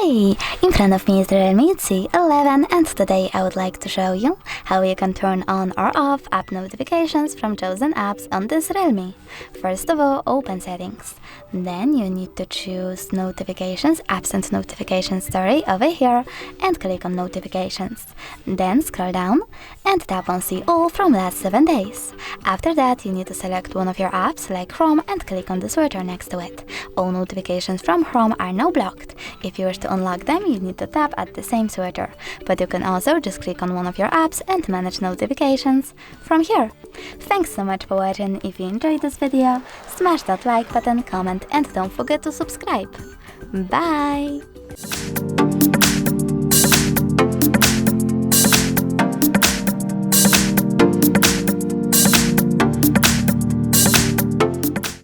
Hey! In front of me is the REALME C11 and today I would like to show you how you can turn on or off app notifications from chosen apps on this REALME. First of all, open Settings. Then you need to choose Notifications, Absent Notification Story over here and click on Notifications. Then scroll down and tap on See All from last 7 days. After that, you need to select one of your apps like Chrome and click on the switcher next to it. All notifications from Chrome are now blocked. If you wish to unlock them, you need to tap at the same switcher, but you can also just click on one of your apps and manage notifications from here. Thanks so much for watching. If you enjoyed this video, smash that like button, comment and don't forget to subscribe. Bye!